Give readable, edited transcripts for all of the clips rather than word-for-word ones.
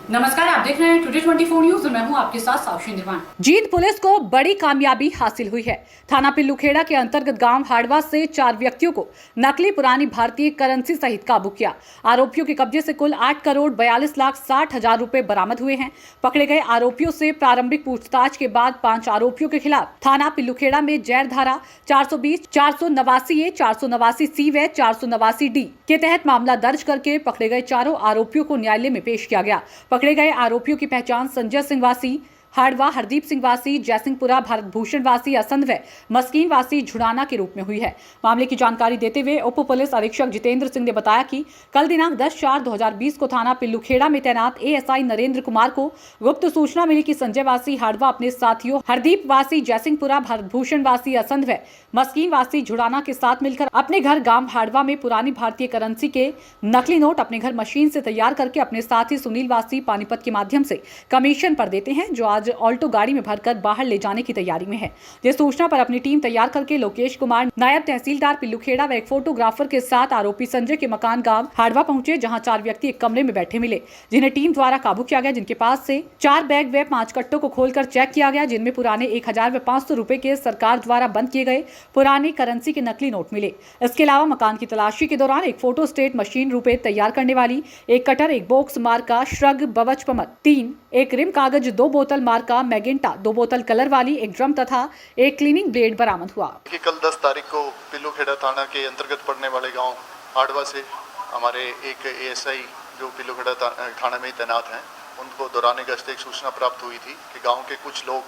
नमस्कार, आप देख रहे हैं टुडे 24 न्यूज और मैं हूं आपके साथ साक्षी निर्माण। जींद पुलिस को बड़ी कामयाबी हासिल हुई है। थाना पिल्लूखेड़ा के अंतर्गत गांव हाड़वा से 4 व्यक्तियों को नकली पुरानी भारतीय करेंसी सहित काबू किया। आरोपियों के कब्जे से कुल 8,42,60,000 रुपए बरामद हुए हैं। पकड़े गए आरोपियों से प्रारंभिक पूछताछ के बाद 5 आरोपियों के खिलाफ थाना पिल्लूखेड़ा में जैर धारा 420, 489A, 489C व 489D के तहत मामला दर्ज करके पकड़े गए चारों आरोपियों को न्यायालय में पेश किया गया। पकड़े गए आरोपियों की पहचान संजय सिंह वासी हाड़वा, हरदीप सिंह वासी जयसिंहपुरा, भारत भूषण वासी असंध व मस्कीन वासी झुड़ाना के रूप में हुई है। मामले की जानकारी देते हुए उप पुलिस अधीक्षक जितेंद्र सिंह ने बताया कि कल दिनांक 10/4/2020 को थाना पिल्लूखेड़ा में तैनात एएसआई नरेंद्र कुमार को गुप्त सूचना मिली कि संजय वासी हाड़वा अपने साथियों हरदीप वासी जयसिंहपुरा, भारत भूषण वासी असंध व मस्कीन वासी झुड़ाना के साथ मिलकर अपने घर गांव हाड़वा में पुरानी भारतीय करेंसी के नकली नोट अपने घर मशीन से तैयार करके अपने साथी सुनील वासी पानीपत के माध्यम से कमीशन पर देते हैं, जो आज ऑल्टो गाड़ी में भरकर बाहर ले जाने की तैयारी में है। जिस सूचना पर अपनी टीम तैयार करके लोकेश कुमार, नायब तहसीलदार पिल्लूखेड़ा व एक फोटोग्राफर के साथ आरोपी संजय के मकान गांव हाड़वा पहुंचे, जहां 4 व्यक्ति एक कमरे में बैठे मिले, जिन्हें टीम द्वारा काबू किया गया, जिनके पास से 4 बैग व 5 कट्टों को खोलकर चेक किया गया, जिनमें पुराने 1000 व 500 रुपए के सरकार द्वारा बंद किए गए पुरानी करेंसी के नकली नोट मिले। इसके अलावा मकान की तलाशी के दौरान एक फोटो स्टेट मशीन रुपए तैयार करने वाली, एक कटर, एक बॉक्स मार्का श्रग बवच पमत 3, एक रिम कागज, 2 बोतल मार्का मैगेंटा, 2 बोतल कलर वाली, एक ड्रम तथा एक क्लीनिंग ब्लेड बरामद हुआ। कल 10 तारीख को पिल्लूखेड़ा थाना के अंतर्गत पड़ने वाले गांव हाड़वा से हमारे एक एएसआई जो पिल्लूखेड़ा थाना में तैनात हैं, उनको दौरान गश्त एक सूचना प्राप्त हुई थी कि गांव के कुछ लोग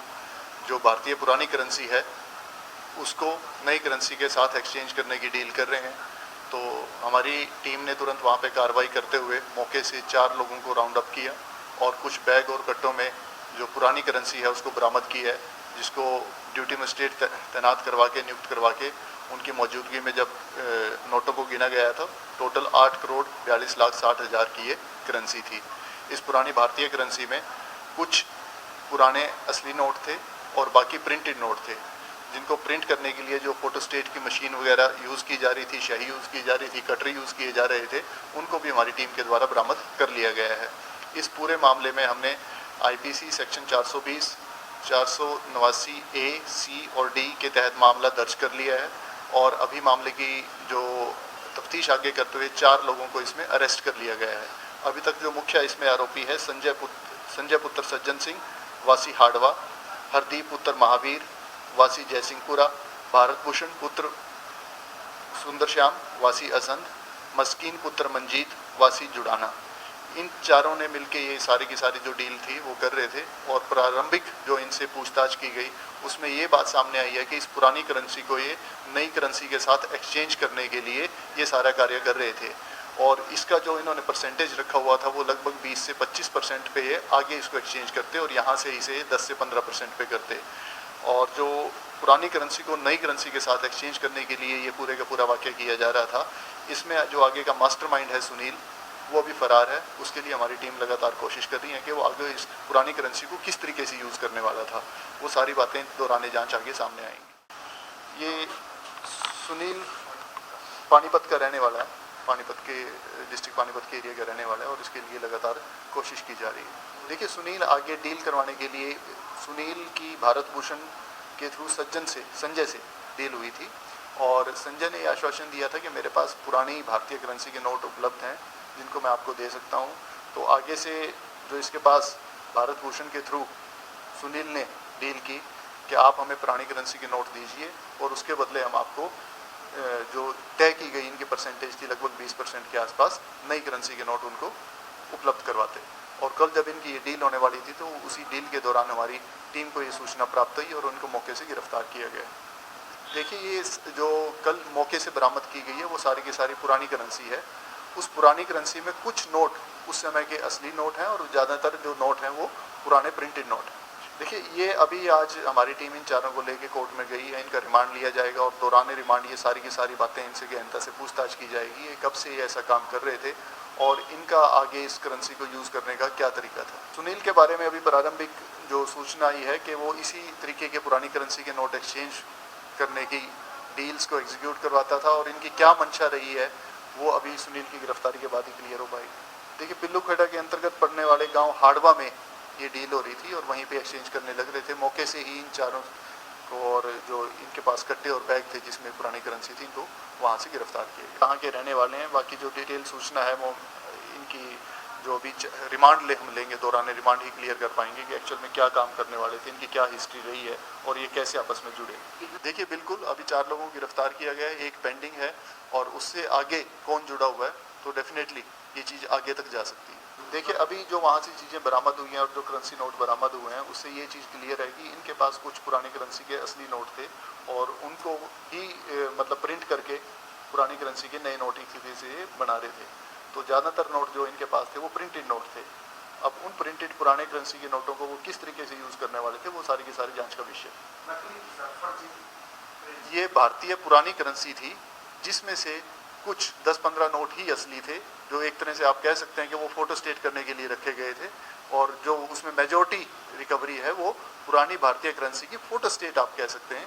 जो भारतीय पुरानी करेंसी है उसको नई करेंसी के साथ एक्सचेंज करने की डील कर रहे हैं। तो हमारी टीम ने तुरंत वहां पे कार्रवाई करते हुए मौके से 4 लोगों को राउंड अप किया और कुछ बैग और कट्टों में जो पुरानी करेंसी है उसको बरामद की है, जिसको ड्यूटी मजिस्ट्रेट तैनात करवा के नियुक्त करवा के उनकी मौजूदगी में जब नोटों को गिना गया था, टोटल 8,42,60,000 की ये करेंसी थी। इस पुरानी भारतीय करेंसी में कुछ पुराने असली नोट थे और बाकी प्रिंटेड नोट थे, जिनको प्रिंट करने के लिए जो फोटोस्टेट की मशीन वगैरह यूज़ की जा रही थी, स्याही यूज़ की जा रही थी, कटर यूज़ किए जा रहे थे, उनको भी हमारी टीम के द्वारा बरामद कर लिया गया है। इस पूरे मामले में हमने आईपीसी सेक्शन 420, 489A, C और D के तहत मामला दर्ज कर लिया है और अभी मामले की जो तफ्तीश आगे करते हुए 4 लोगों को इसमें अरेस्ट कर लिया गया है। अभी तक जो मुख्य इसमें आरोपी है संजय पुत्र सज्जन सिंह वासी हाड़वा, हरदीप पुत्र महावीर वासी जयसिंहपुरा, भारत भूषण पुत्र सुंदर श्याम वासी असंध, मस्कीन पुत्र मंजीत वासी जुड़ाना, इन चारों ने मिलकर ये सारी की सारी जो डील थी वो कर रहे थे। और प्रारंभिक जो इनसे पूछताछ की गई उसमें ये बात सामने आई है कि इस पुरानी करेंसी को ये नई करेंसी के साथ एक्सचेंज करने के लिए ये सारा कार्य कर रहे थे और इसका जो इन्होंने परसेंटेज रखा हुआ था वो लगभग 20 से 25% पे ये आगे इसको एक्सचेंज करते और यहाँ से इसे 10 से 15% पे करते। और जो पुरानी करेंसी को नई करेंसी के साथ एक्सचेंज करने के लिए ये पूरे का पूरा वाक़या किया जा रहा था। इसमें जो आगे का मास्टरमाइंड है सुनील, वो अभी फरार है। उसके लिए हमारी टीम लगातार कोशिश कर रही है कि वो आगे इस पुरानी करेंसी को किस तरीके से यूज़ करने वाला था, वो सारी बातें दौरान जांच आगे सामने आएंगी। ये सुनील पानीपत का रहने वाला है, पानीपत के डिस्ट्रिक्ट पानीपत के एरिया का रहने वाला है और इसके लिए लगातार कोशिश की जा रही है। देखिए, सुनील आगे डील करवाने के लिए सुनील की भारत भूषण के थ्रू संजय से डील हुई थी और संजय ने आश्वासन दिया था कि मेरे पास पुरानी भारतीय करेंसी के नोट उपलब्ध हैं जिनको मैं आपको दे सकता हूं। तो आगे से जो इसके पास भारत भूषण के थ्रू सुनील ने डील की कि आप हमें पुरानी करेंसी के नोट दीजिए और उसके बदले हम आपको जो तय की गई इनकी परसेंटेज थी लगभग 20% के आसपास नई करेंसी के नोट उनको उपलब्ध करवाते। और कल जब इनकी ये डील होने वाली थी तो उसी डील के दौरान हमारी टीम को ये सूचना प्राप्त हुई और उनको मौके से गिरफ्तार किया गया। देखिए, ये जो कल मौके से बरामद की गई है वो सारी की सारी पुरानी करेंसी है। उस पुरानी करेंसी में कुछ नोट उस समय के असली नोट हैं और ज़्यादातर जो नोट हैं वो पुराने प्रिंटेड नोट हैं। देखिए, ये अभी आज हमारी टीम इन चारों को लेके कोर्ट में गई है, इनका रिमांड लिया जाएगा और दौरान रिमांड ये सारी की सारी बातें इनसे गहनता से पूछताछ की जाएगी। ये कब से ये ऐसा काम कर रहे थे और इनका आगे इस करेंसी को यूज़ करने का क्या तरीका था। सुनील के बारे में अभी प्रारंभिक जो सूचना आई है कि वो इसी तरीके के पुरानी करेंसी के नोट एक्सचेंज करने की डील्स को एग्जीक्यूट करवाता था और इनकी क्या मंशा रही है वो अभी सुनील की गिरफ्तारी के बाद ही क्लियर हो पाएगी। देखिए, पिल्लूखेड़ा के अंतर्गत पड़ने वाले एक गांव हाड़वा में ये डील हो रही थी और वहीं पे एक्सचेंज करने लग रहे थे। मौके से ही इन चारों को और जो इनके पास कट्टे और बैग थे जिसमें पुरानी करेंसी थी, इनको वहाँ से गिरफ्तार किए गए। कहाँ के रहने वाले हैं, बाकी जो डिटेल सूचना है वो इनकी जो अभी रिमांड हम लेंगे, दौरान रिमांड ही क्लियर कर पाएंगे कि एक्चुअल में क्या काम करने वाले थे, इनकी क्या हिस्ट्री रही है और ये कैसे आपस में जुड़े। देखिए बिल्कुल अभी 4 लोगों को गिरफ्तार किया गया है, एक पेंडिंग है और उससे आगे कौन जुड़ा हुआ है तो डेफिनेटली ये चीज़ आगे तक जा सकती है। देखिए अभी जो वहाँ से चीज़ें बरामद हुई हैं और जो करेंसी नोट बरामद हुए हैं उससे ये चीज़ क्लियर है कि इनके पास कुछ पुरानी करेंसी के असली नोट थे और उनको ही मतलब प्रिंट करके पुरानी करेंसी के नए नोट एक से बना रहे थे। तो ज़्यादातर नोट जो इनके पास थे वो प्रिंटेड नोट थे। अब उन प्रिंटेड पुराने करेंसी के नोटों को वो किस तरीके से यूज़ करने वाले थे वो सारी की सारी जांच का विषय। ये भारतीय पुरानी करेंसी थी जिसमें से कुछ 10-15 नोट ही असली थे, जो एक तरह से आप कह सकते हैं कि वो फोटो स्टेट करने के लिए रखे गए थे और जो उसमें मेजॉरिटी रिकवरी है वो पुरानी भारतीय करेंसी की फोटो स्टेट आप कह सकते हैं